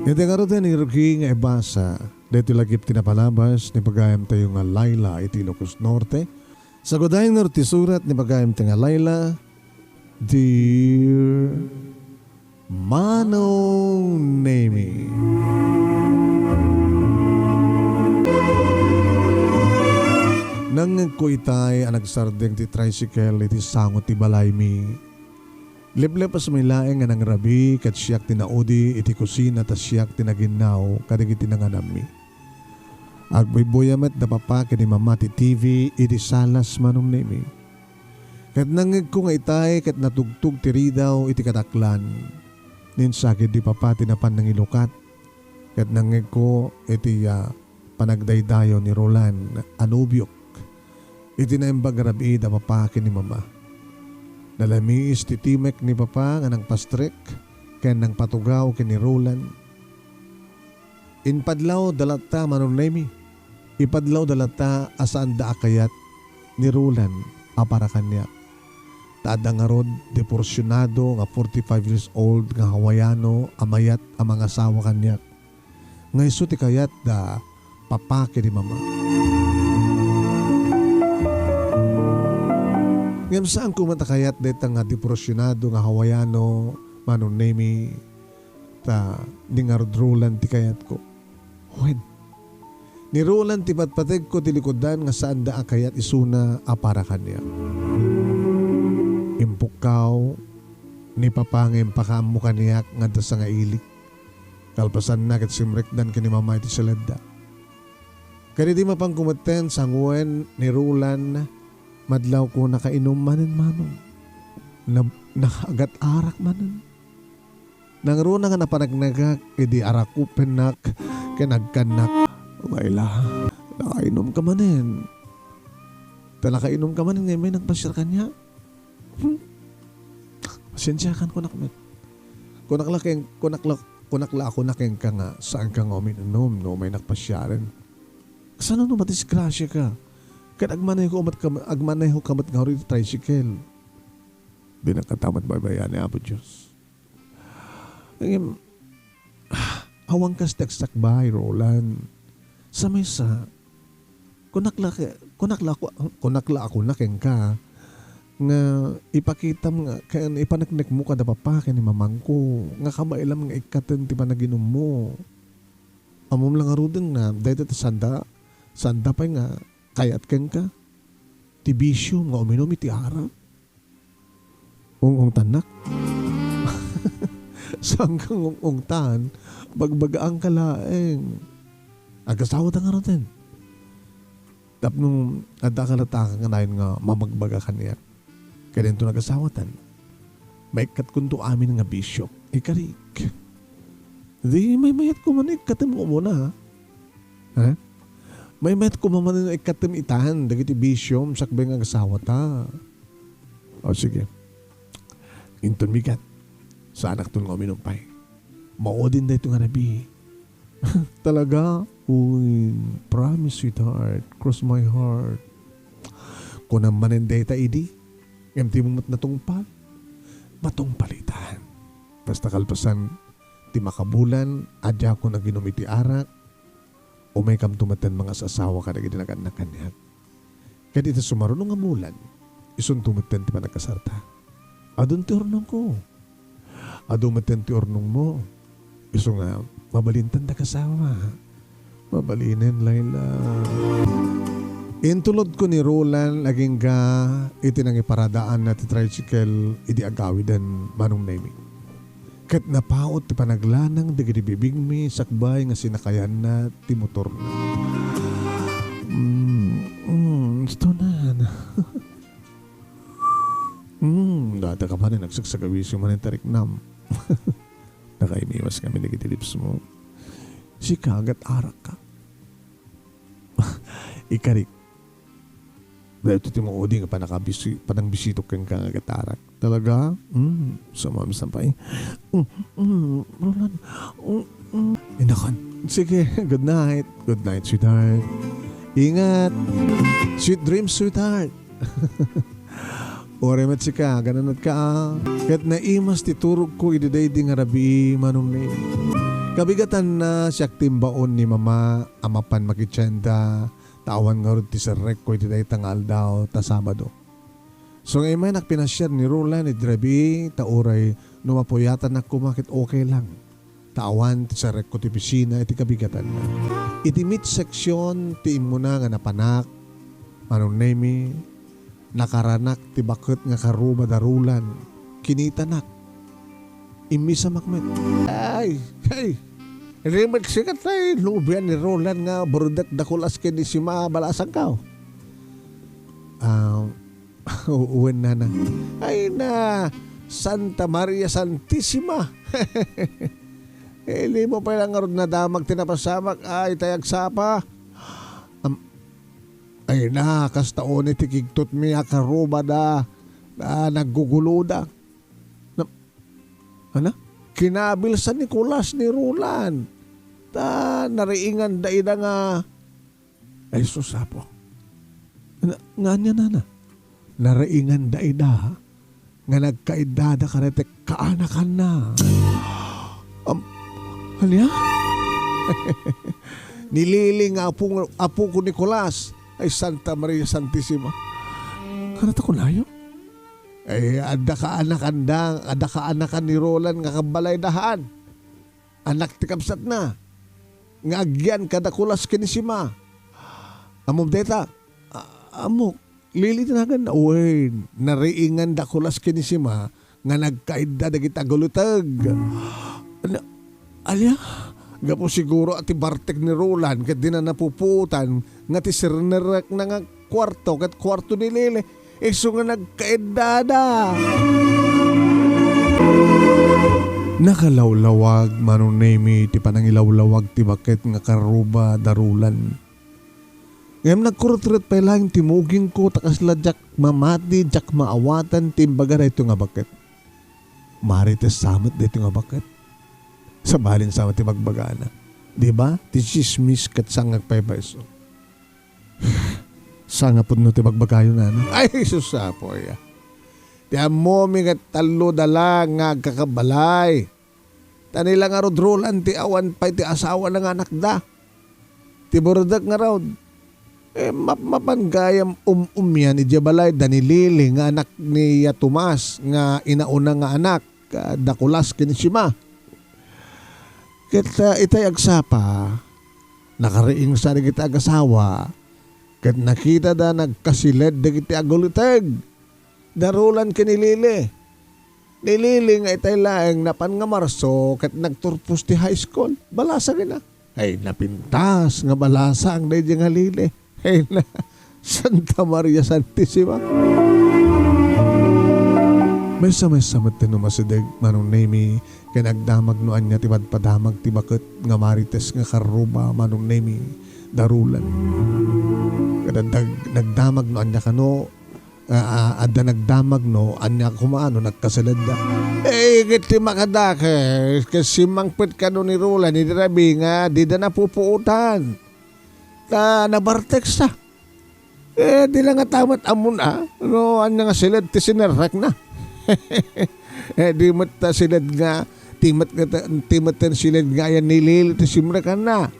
Ito nga rin ni Ruki nga ibasa. Dito lagip tinapalabas ni pagayam tayo nga Laila iti Ilocos Norte. Sa godayang norte surat ni pagayam tayo nga Laila, Dear Manong Nemi. Nang ko itay ang nagsardeng ti tricycle iti sangot ti balay mi. Lible pas may laeng nga nang rabi kat siyak tinaudi iti kusina tas siyak tinaginaw kadig iti nanganam mi. Agbayboyamet na papa kini mama ti TV iti salas manong nemi. Kat nangig ko nga itay kat natugtug ti ridaw iti kataklan. Ninsakid di papa tinapan ng ilukat. Kat nangig ko iti panagdaydayo ni Roland anubyok. Iti na imbag rabi da papa kini mama. Nalamiis ti timek ni papa nga nang pastrek ken nang patugaw kini Roland. Inpadlaw dalata manong nemi. Ipadlaw dalata asaan da akayat ni Roland apara kanya. Taada nga rod deporsyonado nga 45 years old nga Hawaiano amayat ang mga asawa kanya. Nga iso ti kayat da papa kini mama. Ngam saan ko matakayat deta nga deporsyonado nga Hawaiano manong nemi ta di nga Roland ti kayat ko. When? Ni Roland ti patpateg ko ti likodan nga saan da akayat isuna apara kanya. Impukaw ni papangim pakamo kaniyak nga da sa nga ilik. Kalpasan na kat simrekdan kani mama iti saladda. Kani di mapang kumaten sa nguen ni Roland madlaw ko nakainom manin manong. Nakagat arak manin. Nangruna nga napanagnagak edi arakupen nak kinagkanak. Waila, nakainom ka manin. Nakainom ka manin ngayon may nagpasyar kanya. Pasensyakan ko na kami. Kunakla ako na keng ka nga saan ka nga uminom no may nagpasyarin. Saan no matisgrasya ka? Kaya agmanay ho kamat nga rin tricycle. Binakatamat baybayan ni Apo Diyos. Awang kas taksak bahay, Roland. Sa mesa, kunakla ako na keng ka nga ipakita nga kaya ipanaknek mo kada papa kaya ni mamangko nga kamailam nga ikatan ti panaginom mo. Amom lang arudeng na dahil ito sanda pa nga kayat keng ka ti bisyo nga uminom iti ara. Ung tanak. Saan kang ungtan bagbagaan ka laeng. Agasawa ta nga rin. Tap nung adakalata ka nga nga mamagbaga ka niya. Kaya ito nagasawatan. Maikat kunto amin nga bisyo. Ikarik. Di may mayat ko man ikatim mo muna ha. May mayat ko man ikatim itahan. Dagiti bisyo. Sakbay nga agasawa ta. O sige. Inton migat. Sa anak to nga uminumpay. Maodin na ito nga nabi. Talaga? Uy, promise sweetheart. Cross my heart. Kung naman ang data idi, empty mo natungpal. Matungpalitan. Basta kalpasan, ti makabulan, adya ko na ginumiti arak, o may kamtumatan mga sasawa ka na ginaganak kanyak. Kaya dito sumarunong nga mulan, isun tumatan ti panagkasarta. Adun ti ornong ko. Adumatan ti ornong mo. Iso nga, mabalintan na kasawa. Mabalinin, Laila. Intulod ko ni Roland, laging ga, itinang iparadaan na ti tricycle, idi agawidan manong nemi. Kat napaot ti panaglanang, digidi bibig mi, sakbay nga sinakayan na ti motor na. Ito na. Dada ka man, nagsagsagawisyo man yung tariknam. Nakainiwas kami digiti lips mo. Si kagat arak ka. Ikarik. Dahil ito timuodi nga panang bisito kang kagat arak. Talaga? Sumami sampay. Roland. Inakan. Sige, good night. Good night, sweetheart. Ingat. Sweet dreams, sweetheart. Oremat si ka, gananat ka. Kat naimas titurog ko ididay di nga rabi manong ni. Kabigatan na siyak timbaon ni mama amapan makitsenda tawan nga rin ti serek ko iti day tangal daw ta Sabado. So ngay may nakpinasyar ni Roland ni Drabi tauray numapuyatan na kumakit okay lang. Tawan ti serek ko ti pisina iti kabigatan na. Iti mid section ti imuna nga napanak manong nemi nakaranak ti bakit nga karuba darulan kinitanak imisa makmet. Ay, Remek sikat ay lubian ni Roland nga brudak dakulas kini si mabalasang kao. Uwan na. Ay na, Santa Maria Santissima. Ili mo pa lang nga na damag tinapasamak ay tayag sapa. Ay na, kastaon iti kigtot mi akaruba da naggugulo da. Ano? Kinabil sa Nicolas ni Roland. Nariingan da ida nga ay susapo. Nga niya na. Nariingan da ida nga nagkaidada karete kaanakan na. Halya? Nililing apo ko Nicolas ay Santa Maria Santissima. Kanata ko layo? Ay, ada ka anakan ni Roland nga kabalay dahan. Anak ti kabsat na. Nga agyan kadakulas kinisima. Amom deta. Amok. Lili tinagan na. Uy, nariingan dakulas kinisima nga nagkaida dagit agulutag. Alya? Gapo siguro ati bartek ni Roland kat di na napuputan nga ti sirnerek na nga kwarto kat kwarto ni Lili. Iso nga nagkaedada. Nakalawlawag manong nemi ti panangilawlawag ti bakit nga karuba darulan. Ngayam nagkurutret pa lang timuging ko takasla jak mamati jak maawatan timbaga ito nga bakit. Marites samat dito nga bakit. Sabalin samat ti magbagana. Diba? Ti chismis kat sangag paypaiso. Sanga po no ti magbagayo na. Ay, susapoy. Ti amo mi nga talo dala nga kakabalay. Tanila nga rod Roland ti awan pa'y ti asawa ng anak da. Ti bordak nga raw. Mapanggayam umyan ni Jabalay danilili nga anak ni Tomas nga inauna nga anak. Dakulas kinisima. Kita itay agsapa. Nakariing sa kita agasawa. Kat nakita da nagkasilid da kiti agulutag. Darulan kinilili. Nilili nga itay laeng napan nga Marso kat nagturpos ti high school. Balasa na. Ay napintas nga balasa ang dahi nga lili. Ay na Santa Maria Santissima. May samat tinumasidig manong nemi kaya nagdamag noan niya timadpadamag tibakit nga marites nga karuba manong nemi darulan. Nagdamag no anya kano ada nagdamag no anya kumaano nagkasalad da kiti makadake kasi mangpit ka no ni Roland ni Drabi nga di da napupuutan nabartex ta di lang nga tamat amon no anya nga silad ti sinerek na di mat ta silad nga timat ten silad nga yan nilil ti simrekan na.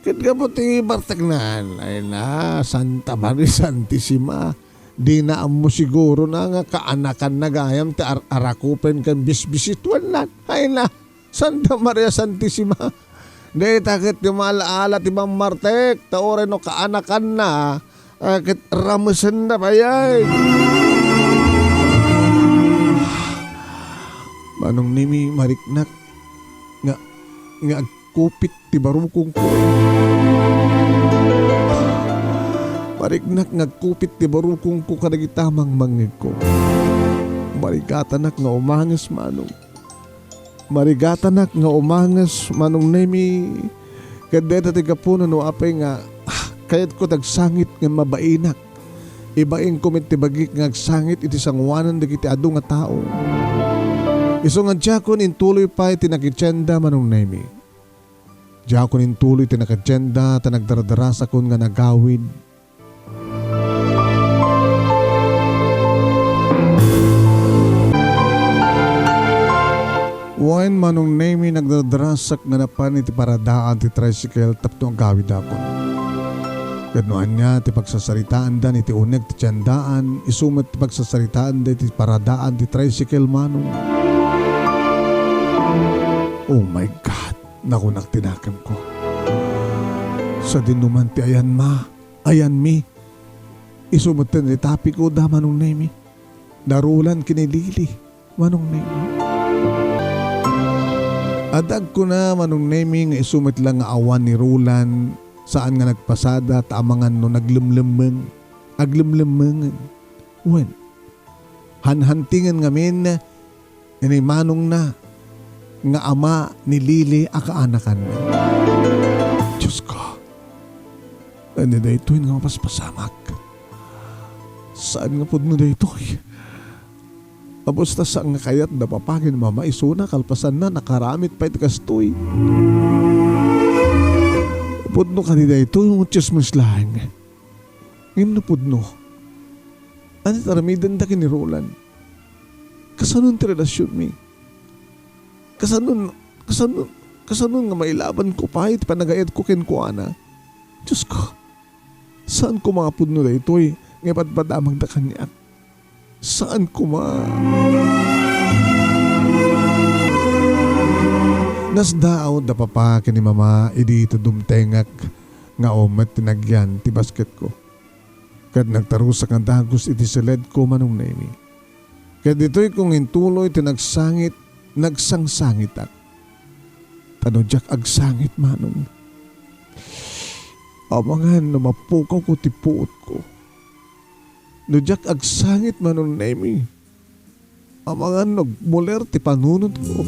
Kat ka po ti bartaknan, ay na, Santa Maria Santissima, di na mo siguro na nga kaanakan na gayam ti arakupen kan bisbisituan na, ay na, Santa Maria Santissima. Di takit ti malaala ti Mang Martek, taore no kaanakan na, kit ramusan na payay. Manong nimi mariknak, nga kupit ti barukong ko. Mariknak nagkupit ti barukong ko kadagitamang mangig ko. Marigatanak nga umangas manong. Marigatanak nga umangas manong nemi. Kadeta ti kapuno no apay nga kayat ko tagsangit nga mabainak. Ibaing kumit ti bagik nga agsangit iti sangwanan dagiti adu nga tao. Iso nga diyakon intuloy pa iti nakitsenda manong nemi. Diyakon intuloy iti nakitsenda ta nagdaradarasa kon nga nagawid. Wan manong nemi nagdadrasak nga napan iti paradaan ti tricycle tapno ang gawid ako. Gadnoan niya ti pagsasaritaan dan iti uneg ti tiyandaan, isumet ti pagsasaritaan dan iti paradaan ti tricycle manong. Oh my God, nakunak tinakam ko. Sa dinuman ti ayan ma, ayan mi. Isumet ti tapi ko da manong nemi. Darulan kinilili manong nemi. Adag ko na manong nemi nga isumet lang nga awan ni Roland saan nga nagpasada taamangan no naglimlimeng aglimlimengen. Wen hanhantingan ngamin ni manong na nga ama ni Lili akaanakan na. Diyos ko, ano da ito nga mapaspasamak? Saan nga po no da ito? Tapos ta saan nga kayat na papagin mama isuna kalpasan na nakaramit pa ito kastoy. Pudno kanina ito yung chismis lang. Ngayon na pudno. Ano taramidan da kini Roland? Kasanon ti relasyon mi? Kasanon nga mailaban ko pa iti panagayad ko ken ko ana. Diyos ko, saan ko mga pudno da ito eh? Ngayon padamag da kanya. Saan ko Nasdaaw da papa kini mama idi ito dumtengak nga omet tinagyan ti basket ko. Kad nagtarusak ang dagos iti siled ko manong nemi. Kad ito'y kung intuloy nagsangsangit ak. Tanodyak agsangit manong. Amangan na mapukaw ko ti puot ko. Nodyak agsangit manong nemi. Amangan nagmuler ti panunod ko.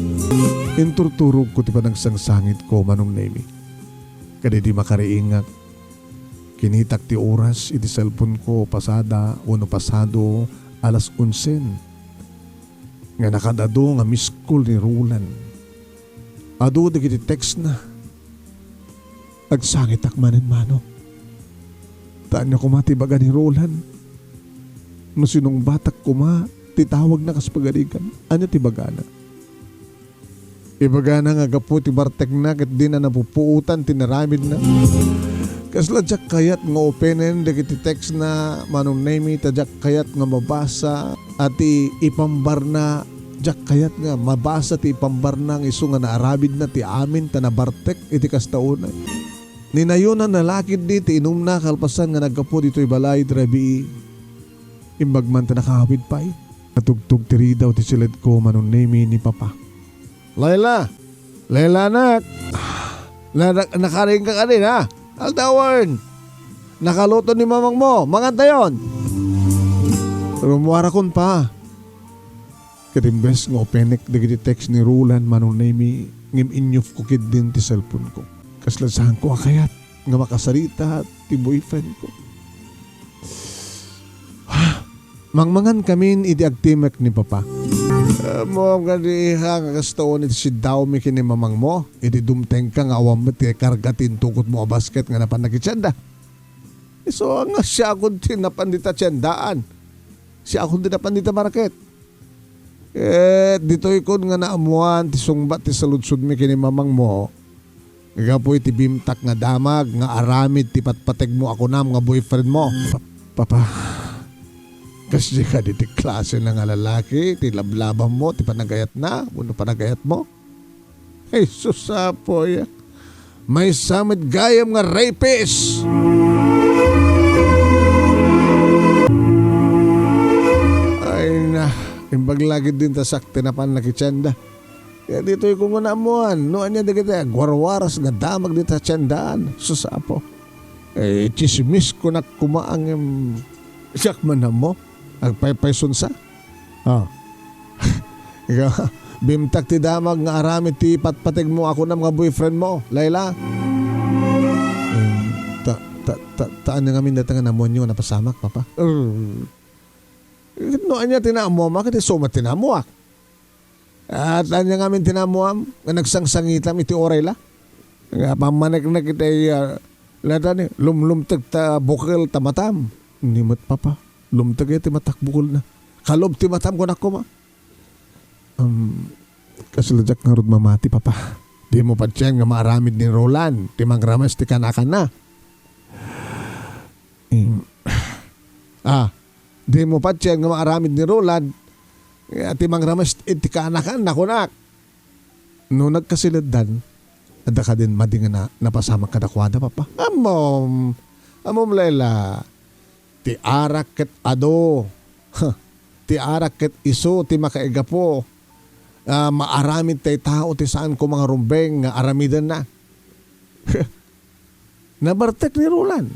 Inturturog ko ti panagsangsangit ko manong nemi. Kadi di makariingak. Kinitak ti oras iti cellphone ko pasada uno pasado alas 11. Nga nakadado nga miss call ni Roland. Ado di kiti text na. Agsangit akmanin mano. Taan niya kumatibaga ni Roland. No sinong batak titawag na kaspagarigan. Ano tibagana? Ibagana nga gapu ti bartek na kat di na napupuutan tinaramid na. Kasladyak kayat nga openen dagiti text na manong nemi tadyak kayat nga mabasa at ipambar na jak kayat nga mabasa ti ipambar na ng iso nga naarabid na ti amin tanabartek iti kastaunay. Ninayunan na lakid di ti inum na kalpasan nga nagkapu dito'y balay drabi imbagman ta nakahawid pa eh. Natugtog tiri daw ti silid ko manong nemi ni papa. Layla anak. Nakaring ka kanin ha? Aldawan. Nakaluto ni mamang mo. Mga tayon. Rumuara kon pa. Katimbes nga openek dagiti text ni Roland manong nemi ngim inyuf ko kid din ti cellphone ko. Kaslasahan ko akayat nga makasarita ti boyfriend ko. Mangmangan kami iti agtimek ni papa. Mo gadiha nga kastoon iti si Dawmi kini mamang mo. Iti dumteng ka nga awam ti kargatin tukot mo a basket nga napan nakitsenda. So nga siya akong tinapandita tsendaan. Siya akong tinapandita market. Dito ikon nga naamuan ti sungbat ti saludsud mi kini mamang mo. Gapoy ti bimtak nga damag nga aramid ti patpateg mo ako nam nga boyfriend mo. Papa. Kasi ka di klase na nga lalaki, ti lablabang mo, ti panagayat na, uno panagayat mo. Ay, susapoy. May samit gayam nga rapist. Ay na, imbaglagid din ta sakti na pan nakitsenda. Kaya dito yung kung unamuan, noan niya digita, gwarwaras nga damag dito sa tsendaan. Susapo. Eh, chismis ko na kumaang siyak man na mo. Agpaypayson sa. Bimtak ti damag nga aramid ti patpateg mo ako ng mga boyfriend mo. Layla. Taan na ngamin datang na monyo na pasamak, papa. Noan niya tinamuam, kati sumat tinamuak. At anya ngamin tinamuam, nga nagsangsangitam iti oray la. Nga pamanek na kita lata ni, lumtag ta bukil tamatam. Nimot, papa. Lumtag iti matakbukol na. Kalob ti matam ko na ko ma. Kasilajak nga rod mamati, papa. Di mo pa tiyan nga maaramid ni Roland. Di mangramas ti kanakan na. Di mo pa tiyan nga maaramid ni Roland. Ti mangramas ti kanakan na kunak. No nagkasiladan, ada ka din madingan na napasama ka dakwada, papa. Amom layla. Ti arak ket ado. Ti arak ket iso ti makaiga po. Maaramid tay tao ti saan ko mga rumbeng nga aramidan na. Nabartek ni Roland.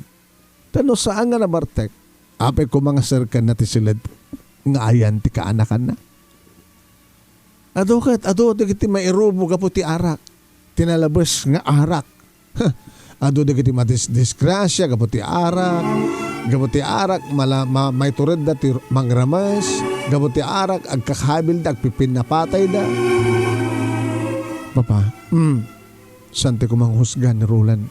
Tano saan nga nabartek? Apay ko mga serkan na ti silid nga ayan ti kaanakan na. Ado ti mairubo ka po ti arak. Tinalabas nga arak. Ado ti madisgrasya ka po ti arak. Gabuti arak, may tured da ti mangramas. Gabuti arak, agkakahabil da, agpipin na patay da. Papa, sante ko manghusga ni Roland.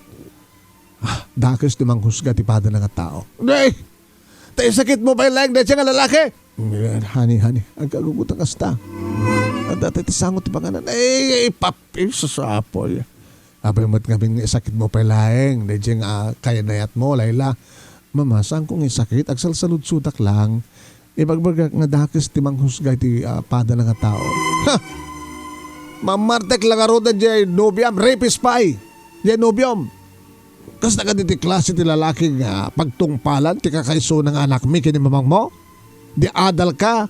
Dakis ti manghusga ti pada ng tao. Day! Tayo sakit mo pa yung layang da siya nga lalaki? Hani, agkagugutang kasta. At dati ti sangot ti panganan. Papis sa apol. Abay mo't ngabing sakit mo pa yung layang. Da siya nga kaya nayat mo, Layla. Mama, saan kong isakit? Agsalsalud-sudak lang. Ibagbagak nga dakis ti manghusgay ti pada ng tao. Ha! Mamartek lang aroda dyan nobyam. Rapist pa eh. Dyan nobyam. Kas na ka ti klase ti lalaking pagtungpalan ti kakaiso ng anak mi kinimamang mo? Di adal ka?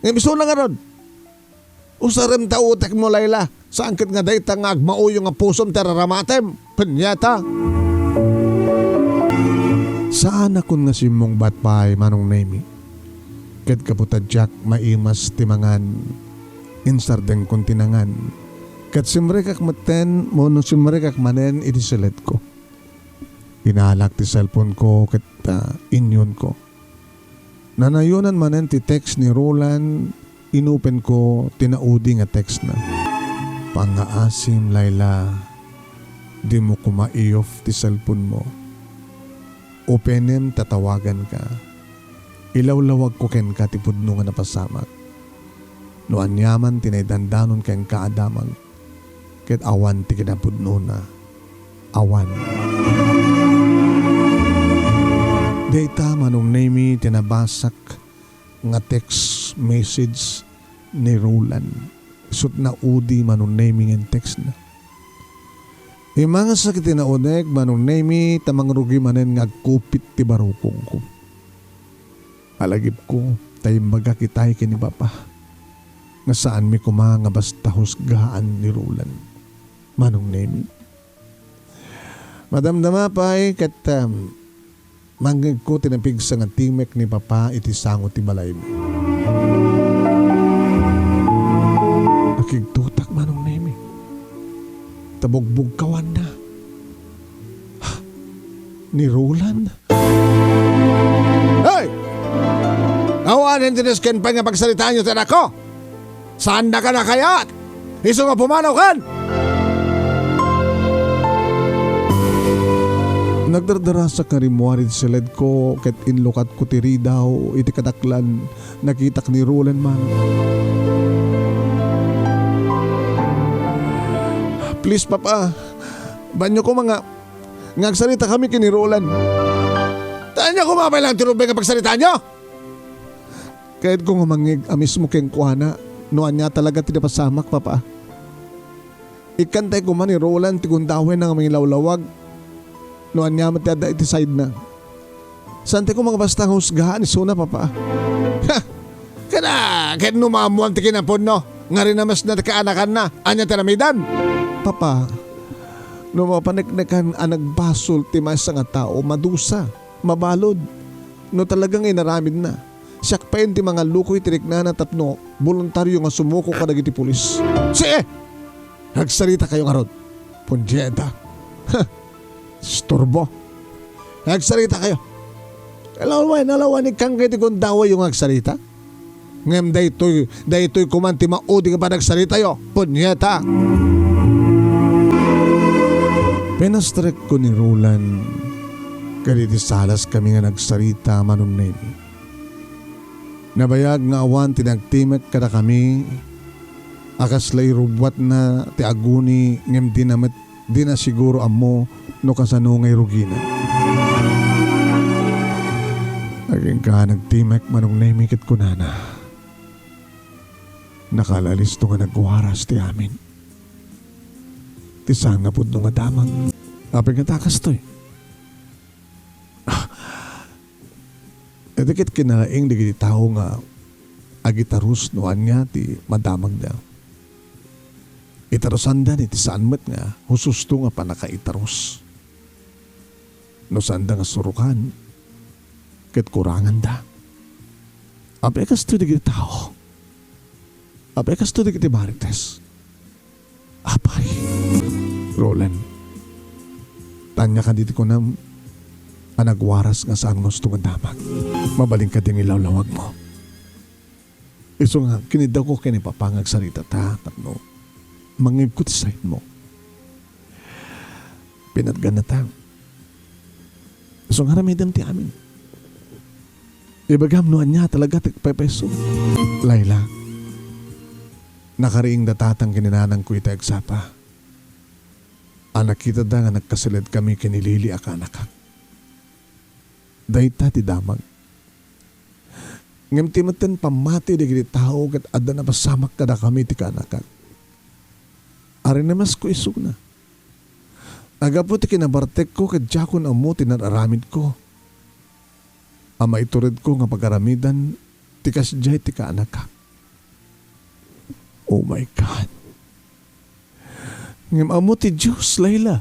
Ngayon biso lang aron. Usarem ta utek mo, Layla. Saan kit nga dayta nga agmauyo nga pusom teraramatem? Penyata. Saan akong nasimong batpay manong nemi? Ket kaputadyak maimas timangan insardeng kontinangan. Ket simrekak maten mono simrekak manen iti selet ko. Inalak ti cellphone ko ket inyon ko. Nanayunan manen ti text ni Roland, inupen ko tinaudi nga text na. Pangaasim, Layla, di mo kumai-off ti cellphone mo. Openem tatawagan ka. Ilawlawag ko ken ka ti pudno nga napasamak. No anyaman tinaydandanon ken kaadamag. Ket awan ti kinapudno na. Awan. Dayta manong nemi tinabasak nga text message ni Roland. Sut na udi manong nemi ng text na. Mga sakit na unek, manong nemi, tamang rugi manen nga kupit ti barukong ko. Alagip ko, tayo magakitay kini Papa. Nga saan mi kuma nga basta husgaan ni Roland. Manong nemi. Madamdama pa ay kat manggag ko tinapig sa nga timek ni Papa iti sangot ti balay mo. Nakigtutak manong nemi. Tabugbog kawan na. Ni Roland? Hey! Awan, hindi nisken pa nga pagsalitaan nyo tayo ako. Saan na ka na kayat? Iso nga pumanaw kan? Nagdardara sa karimuarid sa led ko ket inlukat ko tiri daw iti kadaklan nakitak ni Roland man. Please, Papa. Banyo ko mga ngagsalita kami kini Roland. Taan niyo kumapay lang tirubay nga pagsalita niyo. Kahit kung mangig amis mo keng kuhana, noan niya talaga tinapasamak, Papa. Ikantay ko man ni Roland tigundawin ng mga lawlawag. Noan niya matiyada iti side na. Sante ko mga basta husgahan iso na, Papa. Ha! Kahit numamuan ti kinapon no. Nga rin namas na kaanakan na. Anya tinamidan. Papa, no mapaneknekan ang nagbasol ti maysa nga tao, madusa, mabalod. No talagang inaramid na. Siyak pa yun ti mga lukoy tirik na natapno, voluntaryo nga sumuko ka nagiti pulis. Sige! Nagsalita kayo nga rod. Punjeta. Storbo. Nagsalita kayo. Nalawan kang kayo ti kundawa yung nagsalita. Ngem daytoy kumanti maudi ka pa nagsalita yo. Punjeta. Penastrek ko ni Roland kaditi salas kami nga nagsarita manong nemi. Nabayag nga awan tinagtimek kada kami Akaslay rubwat na ti aguni ngem di na siguro amo no kasano ngay ruginan. Aging ka nagtimek manong naimikit ko na. Nakalalis to nga nagwaras ti amin. Ti sana po nung madamang. Apin nga takas to eh. Edikit kinalaing di tao nga agitarus noan nga ti madamag daw. Itarusan da ni ti sanmet nga hususto nga panakaitarus. No sanda nga surukan ket kurangan da. Apekas to di tao. Apekas to di marites. Apay. Roland. Tanya ka dito ko na anagwaras nga saan gusto nga damag. Mabaling ka ding ilawlawag mo. Iso nga, kinidaw ko kinipapangag sarita ta, tapno, mangigkot sa mo. Pinatgan na ta. Iso nga ramidan ti amin. Ibagamnuan niya talaga tigpepeso. Layla, nakariing datatang kininanang ko ita agsapa. Anak kita da nga nagkasilid kami kinilili akanakak. Dahita ti damag. Ngem timaten pamati di kiti tao kat ada na pasamak kada kami ti kanakak. Ari namas ko isog na. Agapo ti kinabartek ko kat jakon amo tinararamid ko. Ama iturid ko nga pagaramidan ti kasjay ti kanakak. Oh my God. Ngem amo ti Diyos, Layla.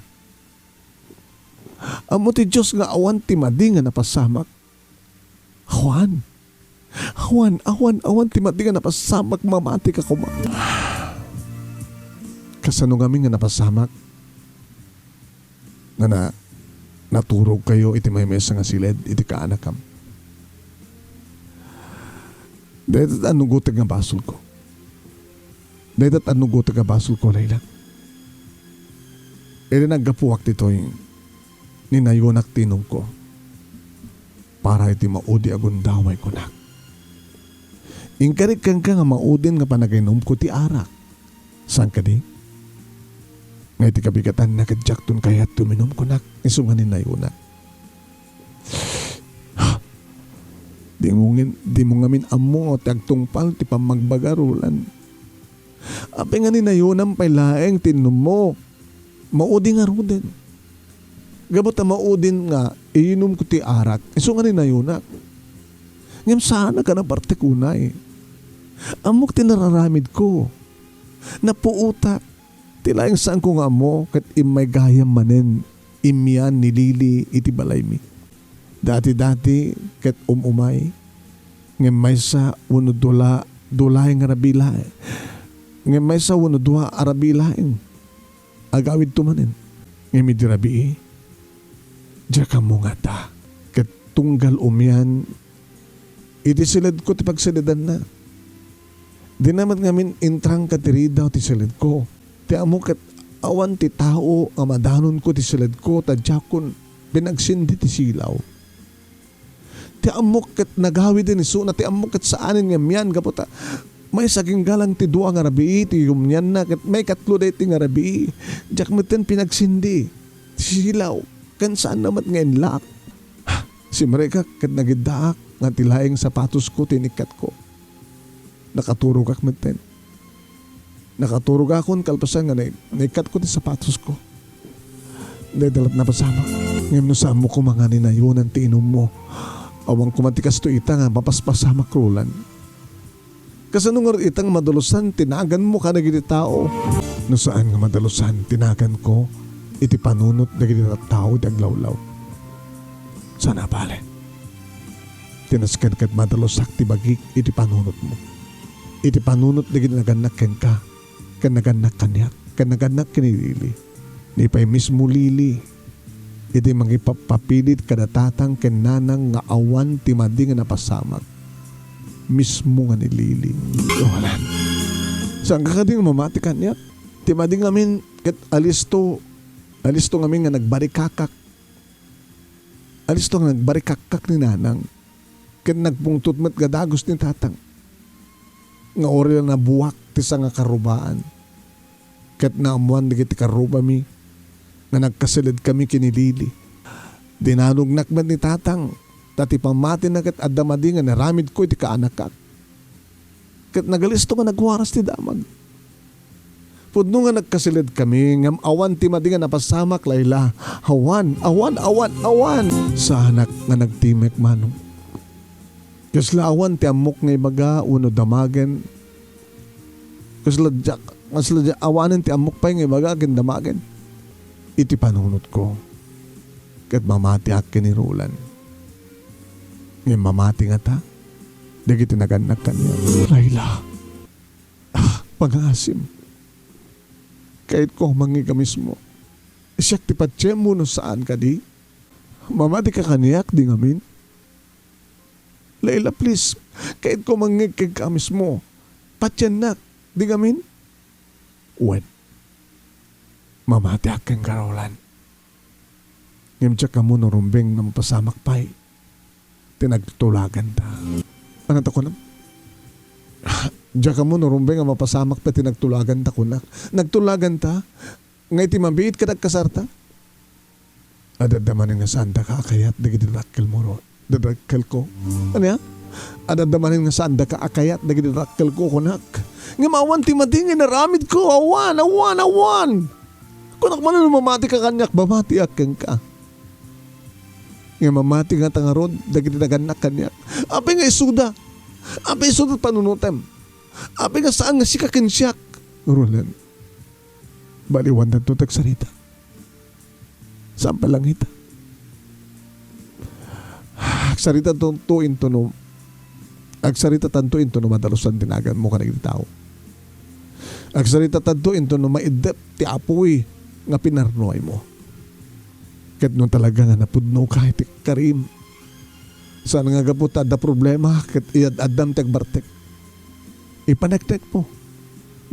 Amo ti Diyos nga awan ti madi nga napasamak. Awan ti madi nga napasamak mamati ka kuma. Kasano kami nga napasamak nga naturog kayo iti may mesa nga silid iti kaanakam. Dahil anugutig nga basol ko. Layla. Eri naggapuwak dito yung ninayunak tinong ko para iti maudi agundaway ko na. Ingkarik kang ka nga maudin nga panagainom ko ti arak. Saan ka di? Ngay ti kabigatan na kadyaktun kaya tuminom ko na. Iso nga ninayunak. Di mo ngamin amo ti agtungpal ti pamagbagarulan. Ape nga ninayunam pay laeng tinom mo. Maudi nga rudin. Gabot na maudin nga, iinom ko ti arak. Iso nga ninayunak. Ngam sana ka na parte kunay. Amok tinararamid ko. Napuutak. Tilayang saan ko nga mo, kat imay gayam manen, imyan nilili iti balay mi. Dati-dati, kat umay. Ngam may sa unudula, dulay nga rabila. Ngam may sa unudua arabilain. Agawid tumanin. Ngami dirabi diya ka mo nga ta. Kat tunggal umyan. Iti silid ko ti pagsilidan na. Di naman ngamin intrang katiri daw ti silid ko. Ti amo kat awan ti tao nga madanon ko ti silid ko. Tadya kon pinagsindi ti silaw. Ti amo kat nagawid din iso na ti amo kat saanin nga miyan. Kapota may saging galang ti dua nga rabi, ti yumnyan na, may katlo day ti nga rabi. Diyak meten pinagsindi, silaw, kan saan naman ngayon lak. Si Marika kat nagidaak, nga tilaing sapatos ko, tinikat ko. Nakaturog ak meten. Nakaturog akon, kalpasan nga naikat ko ti sapatos ko. Dahil na pasama. Ngayon no saan mo kumanga ninayunan ti inom mo. Awang kumatikas to ita nga, mapaspasama krulan. Kasanungar itang madalusan, tinagan mo ka na giti tao. No saan nga madalusan, tinagan ko, iti panunot na giti tao daglawlaw. Sana pala. Tinaskan kat madalusak ti bagik, iti panunot mo. Iti panunot na giti naganak ken ka, kan naganak kanyak, kan naganak kinilili. Ni pa'y mismo lili, iti mangipapapilit kadatatang ken nanang nga awan ti madi nga napasamak. Mismo nga nilili. Yohanan. Saan ka kading mamati kanya? Timading ngamin kat alisto ngamin nga nagbarikakak. Alisto nga nagbarikakak ni nanang. Kat nagpungtut mat gadagos ni tatang. nga ori na buwak ti sa nga karubaan. Kat naamuan digiti karuba mi nga nagkasilid kami kinilili. Dinanugnak man ni tatang dati pamati na kat adamadi nga naramid ko iti kaanakak. Kat nagalisto nga nagwaras ti damag. Pudno nga nagkasilid kami ngam awan ti madi nga napasamak layla. Awan. Sa anak nga nagtimek manong. Kasla awan ti amok nga ibaga uno damagen. Kasla awanan ti amok pa nga ibaga akin damagen. Iti panunot ko. Kat mamati akin ni Roland. Ngayon mamati nga ta. Dagiti naganak kanya. Layla. Pang-asim. Kahit ko mangigamis mo. Siyak ti patse mo no saan ka di. Mamati ka kaniyak di ngamin. Layla please. Kahit ko mangigamis mo. Patyan nak. Di ngamin. Uwan. Mamati akang karolan. Ngimtsak ka mo no rumbeng na mapasamak pa'y. Tinagtulagan ta. Ano ta ko na? Diyan ka mo nurumbeng nga mapasamak pa tinagtulagan ta kunak. Nagtulagan ta? Ngay ti mabiit ka nagkasarta? Adadamanin nga saan da ka akayat dagi dinakkel mo ro. Dadakkel ko. Ano yan? Adadamanin nga saan da ka akayat dagi dinakkel ko kunak. Nga mawan ti madingin naramid ko. Awan. Kunak man na mamati ka kanyak. Mamati akeng ka. Nga mamati nga tangarod dagi dinaganak kanyak. Apay nga isuda. Apay isuda panunutem. Apay nga saan nga sikakin siyak. Roland, baliwan na ito tagsarita. Saan pa lang ita? Agsarita tantuin to no. Agsarita tantuin to no madalusan tinagan mo ka na tao. Agsarita tantuin to no maidep ti apoy nga pinarnoy mo. Kat nung talaga nga napudno ka iti karim. Saan nga gapot ada problema kat iyad adam tagbartek. Ipanagtek mo.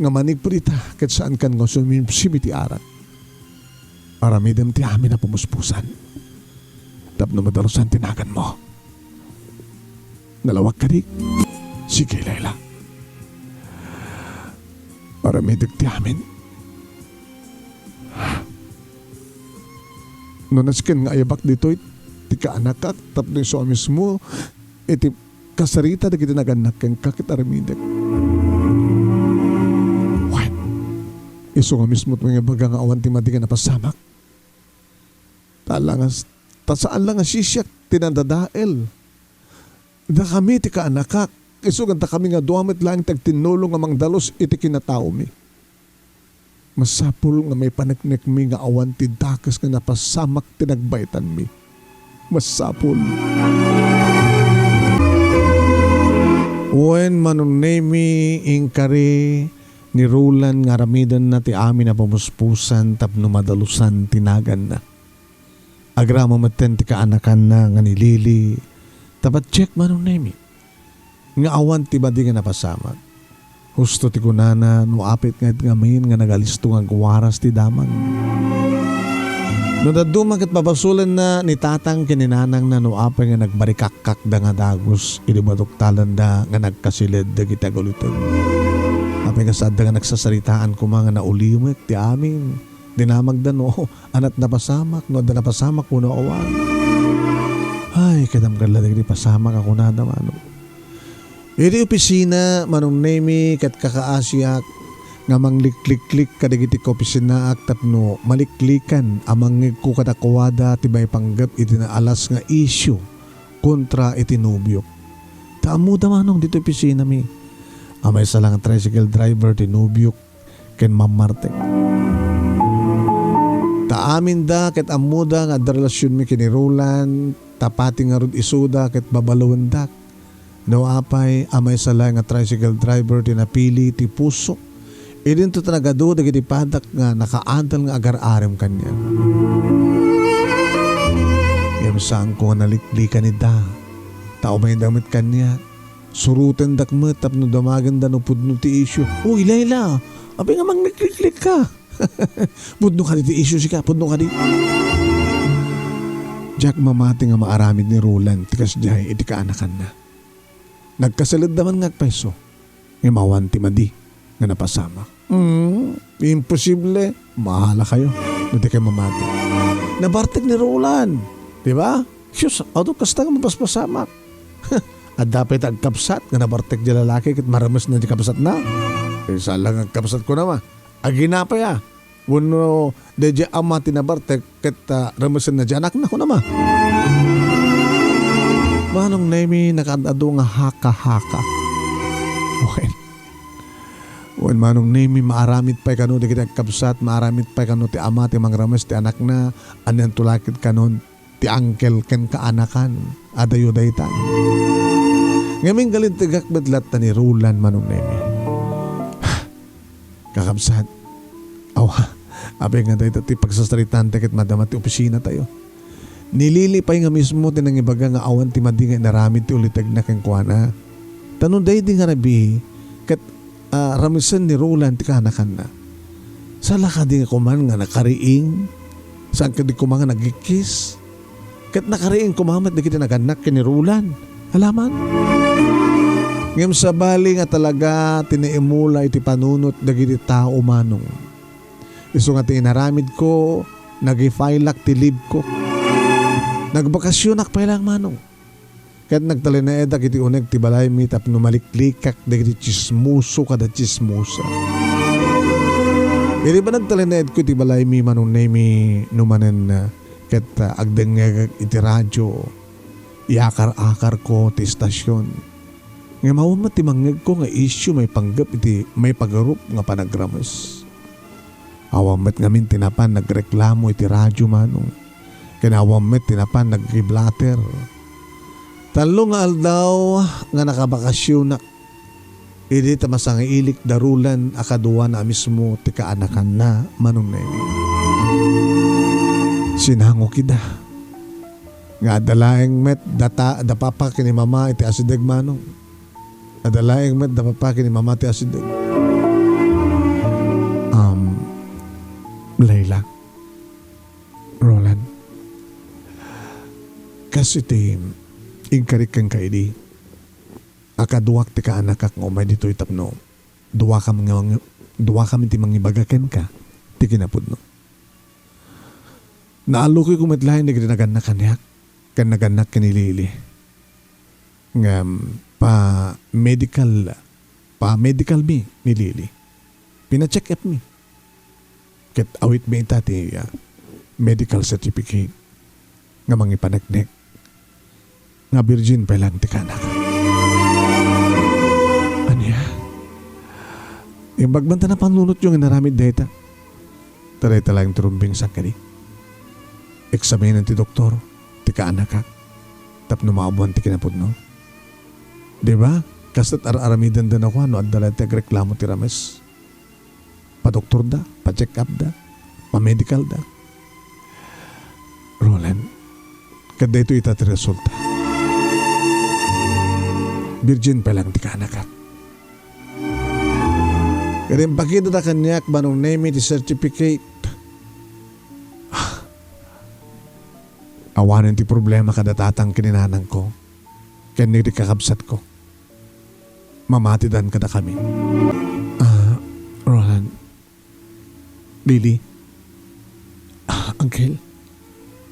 Nga manig purita kat saan kan nga sumimiti arat. Aramidem ti amin na pumuspusan. Tapno madalusan tinagan mo. Nalawag ka di. Sige, Layla. Aramidem ti amin. Nunaskin nga ayabak dito ti kaanakak tapno yung soamis mo iti kasarita na kita naganak kang kakit aramidem. Iso nga mismo mga baga nga awan ti madi nga napasamak. Tasaan lang nga sisyak tinandadael. Da kami ti kaanakak. Iso ganta kami nga duamit lang tagtinulong nga mangdalos iti kinatao mi. Masapul nga may panagnek mi nga awan ti dakas nga napasamak tinagbaitan mi. Masapul. When manunemi inkari ni Roland nga ramidan na ti amin na pamuspusan tapno madalusan tinagan na. Agramo maten ti kaanakan na nga ni Lily. Tapat check manong nemi. Nga awan ti badi nga napasamak. Husto ti kunana no apit nga ngamin nga nagalisto nga guwaras ti damang. No dadumag at babasulan na ni tatang kininanang na no apay nga nagbarikakak da nga dagos ilimaduktalan da nga nagkasilid da gitagulutan. Apay nga sad da nga nagsasaritaan ko mga naulimek ti amin. Dinamag da no anat napasamak no da napasamak ko no awan. Ay kadam kadla di pasamak ako na damano. Iti opisina manong nemi kat kakaasyak nga mangliklik-klik kadagiti ko opisina ak tapno maliklikan amang ko kadakwada tibay panggap iti na alas nga issue kontra iti nubyok. Taamu da manong dito opisina mi. Amay sa lang tricycle driver ti nubyok ken mamartek. Taamin da ket amuda nga da relasyon mi kini Roland tapati nga rod isuda ket babalawan dak. No apay amay sala nga tricycle driver ti napili ti puso. Idin to tanagado dagiti padak nga nakaandal nga agar-arem kanya. Yamsaan ko nga naliklikan ni da. Tao may damit kanya. Suruten dakmet tapno damagan da no pudno ti issue. Uy Layla, abi nga mangliklik ka. Pudno ka di ti issue sika, pudno ka di. Jack mamati nga maaramid ni Roland tikas dihay iti kaanakan na. Nagkasalid naman nga peso. Nga mawan ti madi nga napasama. Imposible. Mahala kayo. Hindi kayo mamati. Nabartek ni Roland. Diba? Diyos, auto kasta nga mapaspasamak. At dapat agkapsat nga nabartek di lalaki kit maramas na di kapsat na. Isa lang agkapsat ko naman. Agina pa ya. Wano de ama tinabartek kit ramasan na di anak na ko naman. Manong nemi nakadado nga haka-haka. Okay. Wen manong nemi maaramit pa kanu di kita kapsat, maaramit pa kanu ti ama ti mangramas ti anak na anan tulakit kanon ti angkel ken kaanakan adayo daytan. Ngaming galit ti gakbetlat ni Roland manong nemi. Kakabsat. Awa, abay nga dayta ti pagsasaritan tikit madama ti opisina tayo. Nililipay nga mismo tinangibaga nga awan ti madi nga naramid ti ulitag na keng kuana. Tanong day di nga nabi kat ramisan ni Roland ti kanakan na. Sala ka di nga kuman nga nakariing. Saan ka di kuman nga nagikis. Kat nakariing kumamat di kita naganak ni Roland. Halaman. Ngam sa bali nga talaga tiniimula iti panunot dagiti tao manong. Iso nga tinaramid ko, nagifailak ti leave ko. Nagbakasyonak pa lang manong. Kat nagtalinaedak iti uneg ti balay mi tapno maliklikak dagiti chismuso kada chismusa. Iri ba nagtalinaed ko iti balay mi manong nemi numanen kat agdengeg iti radyo. Iakar-akar ko ti istasyon. Nga maumat ti manggag ko nga issue may panggap iti may pagarup nga panagramas. Awamet ngamin tinapan nagreklamo iti radyo manong. Kinawamet tinapan nagiblater. Talong nga aldaw nga nakabakasyon na hindi tamasang ilik darulan akaduwa na mismo ti kaanakan na manong nemi. Sinango kita. Nga adalaeng met dapapa kini mama iti asideg manong. Adalaeng met dapapa kini mama iti asideg. Layla. Roland. Kasi ti igkarik kang kaidi. Akaduwak ti kaanak kak ngumay dito itapno. Duwa kami ti mangibagaken ka. Ti kinapudno. Naalukoy kumitlahin di kinaganak kanyak. Kan naganak kanilili. Nga pa-medical mi nilili. Pina-check up mi. Ket awit mi itati medical certificate. Nga mangipanagnek. Nga virgin pa lang ti kanak. Anya? Yung bagbanta na panunot yung inaramid data. Taray talang turumbing sakari. Examine ti doktor. Ti kaanak ka. Tapno maabuan ti kinapudno. Diba? Kastat aramidan din ako ano at dala ti agreklamo ti rames. Pa-doktor da, pa-check up da, pa-medical da. Roland, kada ito itati resulta. Virgin pa lang ti kaanak ka. Kaya pakita na kanyak manong name ti certificate. Awanan ti problema kada tatang kininanang ko. Kaya niti kakabsat ko. Mamatidan kada kami. Roland. Lily. Uncle.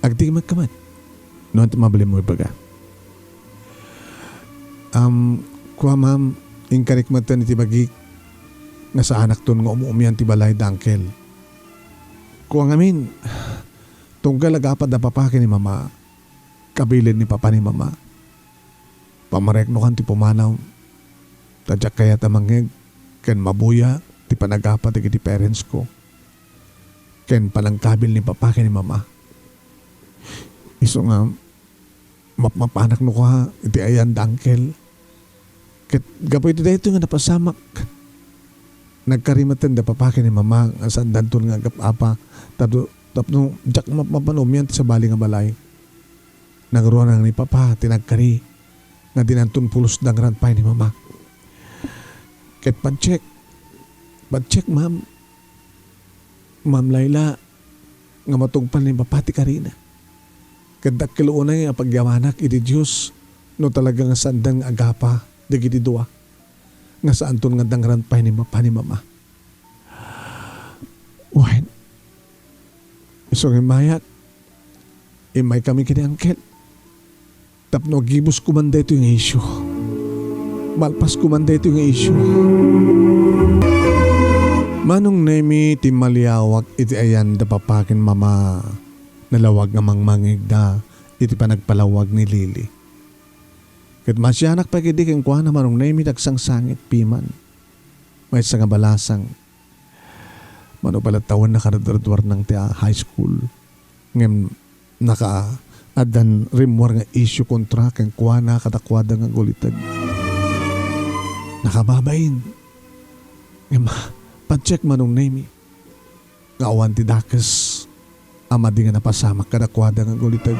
Agdi magkaman. Noon tumabali mo ibaga. Kuha ma'am. Ingkarik matan iti bagik. Nga sa anak ton nga umuumian ti balay da uncle. Kuha ngamin. Tunggal agapat na papakin ni mama. Kabilin ni papa ni mama. Pamarekno kan ti pumanaw. Tadyak kaya tamanggeg. Ken mabuya. Ti panagapat ti parents ko. Ken panangkabil ni papakin ni mama. Iso nga. Mapanak no ko ha. Iti ayan da uncle. Ket gapoy ti dayto nga napasamak. Nagkarimatan da papakin ni mama. Ang sandanton nga agap-apa. Tapno jak mapanom yan sa bali nga balay. Nagruan ang ni papa, tinagkari. Nga dinantun pulos dang ranpay ni mama. Ket pan-check. Pan-check ma'am. Ma'am Layla. Nga matugpan ni papa ti karina. Ket dakkiluunay nga pagyamanak iti Diyos. No talagang sandang agapa. Digiti dua. nga saan ton nga dangran pa ni mama. Wen, isong imayat, imay kami kini angkel. Tapno gibos kumanda ito yung issue. Malpas kumanda ito yung issue. Manong nemi ti maliawak iti ayan da papakin mama nalawag nga mangmangigda iti panagpalawag ni Lily. Kat masyanak pa kidi keng kuha na manong nemi dagsang sangit piman. May sa nga balasang mano pala tawan na karadradwar ng tia high school. Ngem adan rimwar nga issue kontra keng kuha na katakwada nga gulitag. Nakababain. Ngem pa-check manong nemi. Nga ti dakes ama di nga napasamak kadakwada nga gulitag.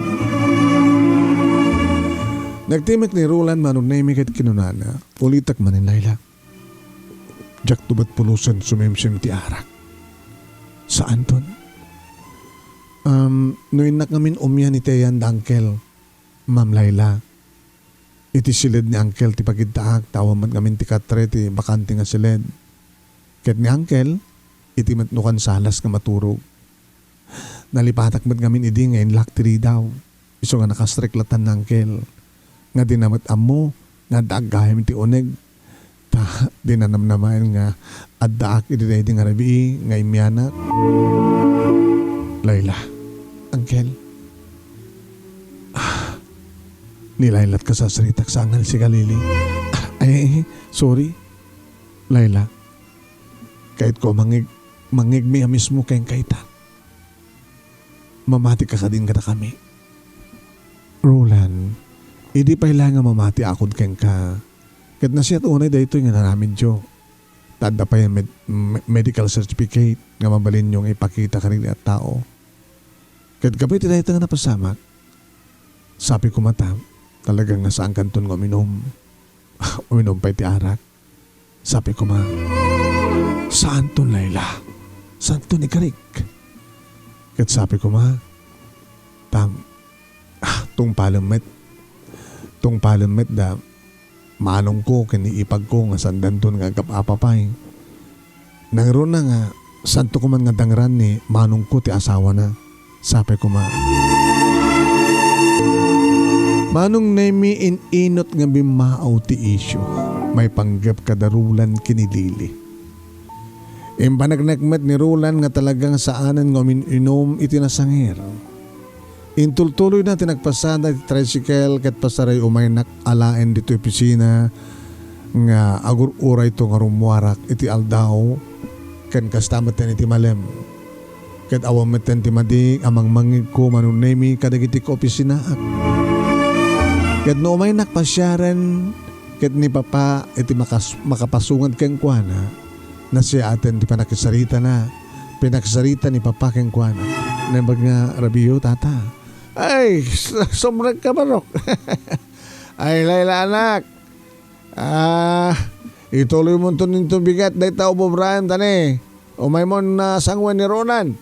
Nagtimik ni Roland manong nemi kat kinunana. Ulitak man in Layla. Jak tubat pulusan sumimsim ti arak. Saan ton? Nuinak ngamin umyan iti yan da angkel, Ma'am Layla. Iti silid ni angkel ti pagidtaak, tawa man ngamin ti katre ti bakante nga silid. Ket ni angkel, iti matnukan salas nga maturog. Nalipatak man ngamin idi ngayon laktiri daw. Iso nga nakastriklatan ng angkel. Nga dinamat amo, nga dagahim ti uneg. Dinanamnamayan nga addaak iti ready nga rabi nga imyanak. Layla, angkel. Nilaylat ka sa saritak sa angal si Galili. Sorry. Layla, kahit ko mangig miya mismo kayong kaita. Mamati ka din ka na kami. Roland, hindi pa ilang mamati akod kayong ka. Kahit na siya't unay dahito yung namin Diyo. Tada pa yung medical certificate nga mabalin yung ipakita ka rin at tao. Kahit kapit dahito nga napasamak, sabi ko mata, talagang nga saan kanton nga uminom pa iti arak. Sabi ko ma, saan ton Layla? Saan ton ikarik? Kahit sabi ko ma, tong palamet da, manong ko, kiniipag ko nga sandan ton nga kapapapay. Nangron na nga, santo ko man nga dangran ni manong ko ti asawa na. Sabi ko ma. Manong nemi inot nga bimaaw ti isyo. May panggap kadarulan kinilili. Impanagnakmet ni Roland nga talagang saanan nga inom iti nasangir. Intultuloy na tinagpasada ti tricycle kat pasaray umaynak alaen dito opisina nga agur-uray to nga rumwarak iti aldaw ken kastamat iti malem. Ket awameten ti madik amang mangig ko manunemi kadagiti ko opisinaak. Ket no umaynak pasyaren ket ni papa iti makapasungan ken kuana na siya aten ti panakisarita na pinaksarita ni papa ken kuana. Nembag nga Rabiyo tata. Ay, sobrang kabarok. Ay, Layla anak. Ituloy mo ito nito bigat dahi tao bobrahan tani. Umay mo na sangwan ni Ronan.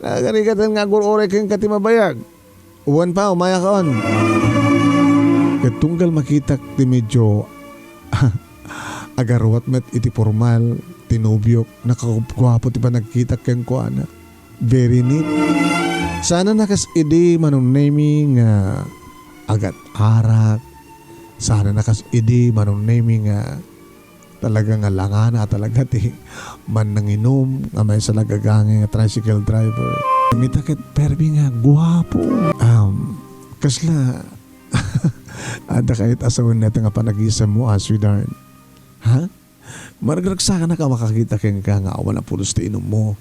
Nagarigatan nga gulore kang katimabayag. Uwan pa, umaya ka on. Katunggal makitak ti medyo agarwat met iti formal, tinubyok, nakakugwapo ti pa nagkitak kang kuana. Very neat. Sana nakas idi manunemi nga agat arak. Sana nakas idi manunemi nga talaga nga langana talaga ti man nanginom nga may sa lagagange nga tricycle driver. Mitakit perbi nga guwapo. Kasla ada kahit asawan natin nga panag-isa mo sweetheart. Ha? Maragragsa ka na ka makakita keng ka nga awan na pulos ti inom mo.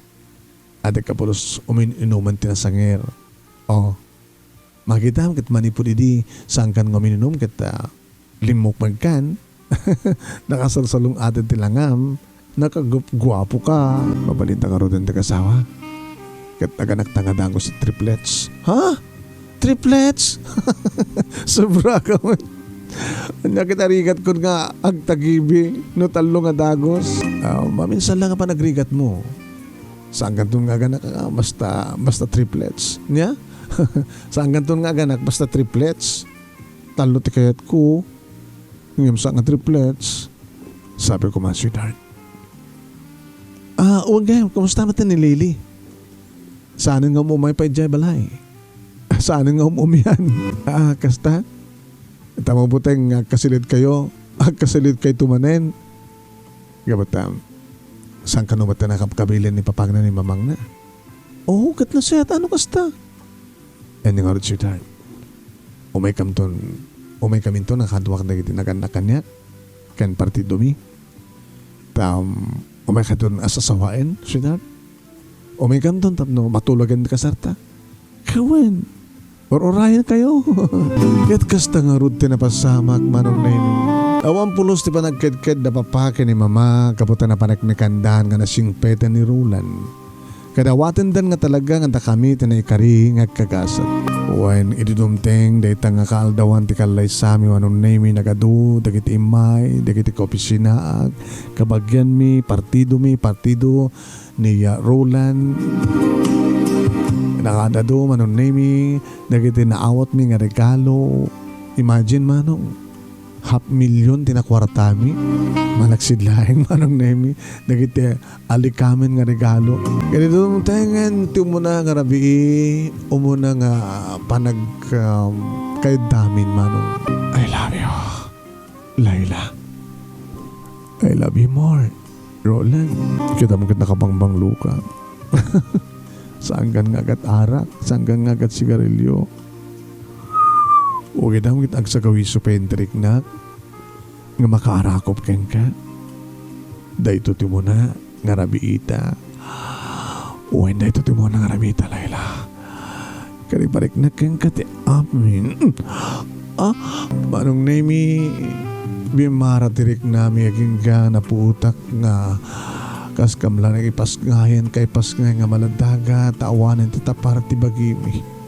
Ada ka pulos inuman tinasangir. Makita mo kat manipod idi saan kan nga uminom kat limok magkan. Nakasarsalong atin tilangam, nakagwapo ka, mabalita ka rin ng kasawa. Kat naganak tangadang ko sa triplets. Ha? Triplets? Sobra ka man. Nakitarigat ko nga agtagibi, no talo nga dagos. Maminsan lang pa nagrigat mo. Saan ganton nga ganak ka? Basta triplets. Nya? Saan ganton nga ganak? Basta triplets. Talo ti kayat ko. Ngayon sa nga triplets, Sabi ko, sweetheart. Huwag kayo. Kumusta natin ni Lily? Saan nga umumay pa dyan balay? Saan nga umumiyan? Kasta? Tama po tayong kasilid kayo. Kasilid kayo tumanen. Gabatam. Saan ka naman nakapkabilin ni papagna ni mamang na? Oo, kat na siya. Ano kasta? And nga rin, sweetheart. Umay kaminton nakadwak na itinaganakan niya. Kan partido mi. Umay ka doon asasawain, sweetheart. Umay kaminton tapno matulagan ka sarta. Kawan. Or-orayan kayo. Kat kasta nga rin tinapasamak manong na ini. Awan pulos ti pa nagked-ked na papake ni mama kaputa na panagnikandahan nga nasingpetan ni Roland. Kadawatan dan nga talaga nga kami tinaikari nga kagasat. When idudumteng dayta nga kaaldawan ti kalay sami wanon name nagadu dagiti imay dagiti kaopisinaag kabagyan mi partido ni Roland. Nakadado manon name dagiti naawat mi nga regalo. Imagine manong 500,000 tinakwartami malaksidlaing manong nemi dagiti alikamen nga regalo ganito tengen ti umuna nga rabii umuna nga panag kay damin manong I love you Layla I love you more Roland kita mungkin nakabangbang luka saan kan nga agat arak saan kan nga agat sigarilyo o kita mungkin agsagawiso pentrik na nga makaarakop keng ka. Dahito ti mo na nga rabiita. O dahito ti mo na nga rabiita, Layla. Kariparik na keng ka ti amin. Manong nemi bimaratirik nami aging ka naputak nga kas kamla na ipasngayan kay pasngay nga maladaga taawanan ti tapar ti bagimi.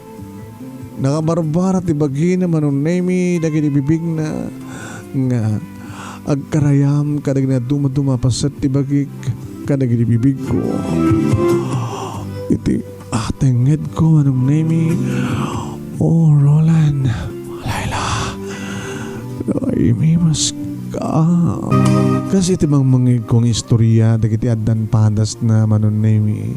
Nakabarbara ti bagina manong nemi dagiti bibig na nga agkarayam kadag na dumadumapasat ti bagik kadag ibibig ko iti tenged ko anong name Roland Layla Raimi mas ka kasi iti mangmangig kong istorya dagiti addan pandas na manon name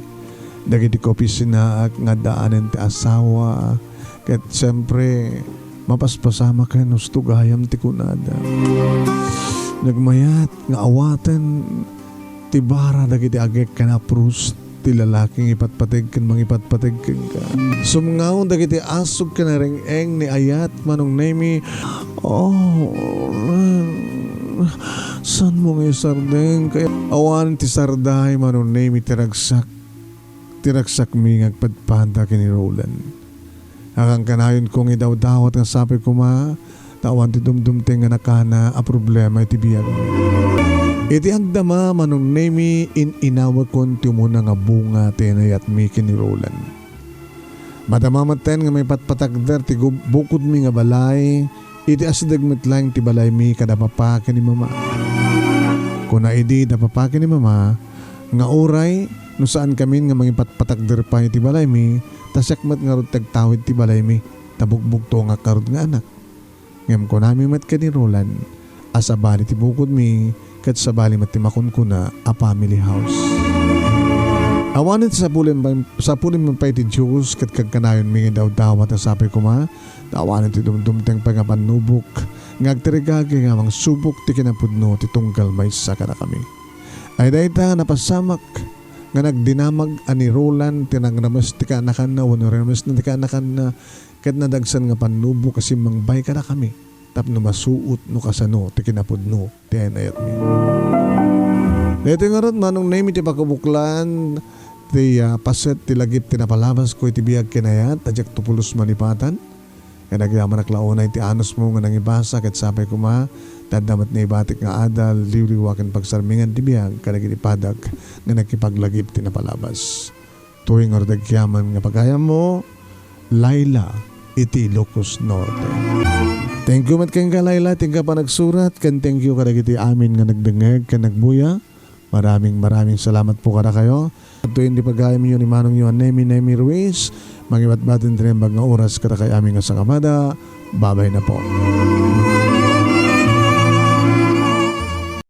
dagiti kopisina nga daanan ti asawa ket siyempre mapaspasama ka nusto gayam ti kunada nagmayat nga awatan ti bara dagiti agek ka na prus ti lalaking ipatpateg kan mangipatpateg kan ka sumngaw dagiti asog ka na ring-eng ni ayat manong nemi san mo nga sardeng kaya awan ti sarday manong nemi tiragsak mi ngagpadpada kini Roland Akang kanayon kong idawdawat nga sabi ko tawan ti dumdumteng nga nakana a problema iti biyag. Iti agdama manong nemi inawa kon ti muna nga bunga tinayat mi kini Roland. Madamamaten nga may patpatagder ti bukod mi nga balay iti asidagmet lang ti balay mi kada papake ni mama. Kuna idi da papake ni mama nga oray no saan kami nga mangipatpatagder pa iti balay mi tasakmat nga rod tagtawid ti balay mi tabugbog to nga karod nga anak. Ngam ko namin mat ka ni Roland asabali ti bukod mi kat sabali mat ti makon ko na a family house. Awanin sa pulim man pa iti Diyos kat kagkanayon mi nga daw-dawat na sabi ko awanin ti dumdumteng pa nga panubok ngagtirigagi nga mang subok ti kinapudno ti tunggal may saka na kami. Ay dahita napasamak nga nagdinamag ani Roland tinangramas ti kaanakan na wano ramas na ti kaanakan na kat nadagsan nga panubo kasi mangbay ka na kami tapno masuot no kasano ti kinapudno ti enayat mi. Dito nga ron manong name ti pakabuklan ti paset ti lagip ti napalabas ko iti biyag kinayat tadyak tupulos manipatan kaya nagyaman naklaunay ti anos mo nga nangibasa kat sabi ko tadamat na ibatik nga adal, liwliwakan pagsarmingan ti biyag, kadagiti padag nga nakipaglagip ti napalabas. Tuwing ordag kiyaman nga pagayam mo, Layla, iti Ilocos Norte. Thank you mat kang ka Layla, tingka pa nagsurat, kan thank you kadagiti amin nga nagdengeg, kan nagbuya. Maraming salamat po kada kayo. At tuwing di pagayam yun ni Manong yun, Nemi Ruiz, mangibat-batin tinembag nga oras kada kay amin nga sa kamada. Babay na po.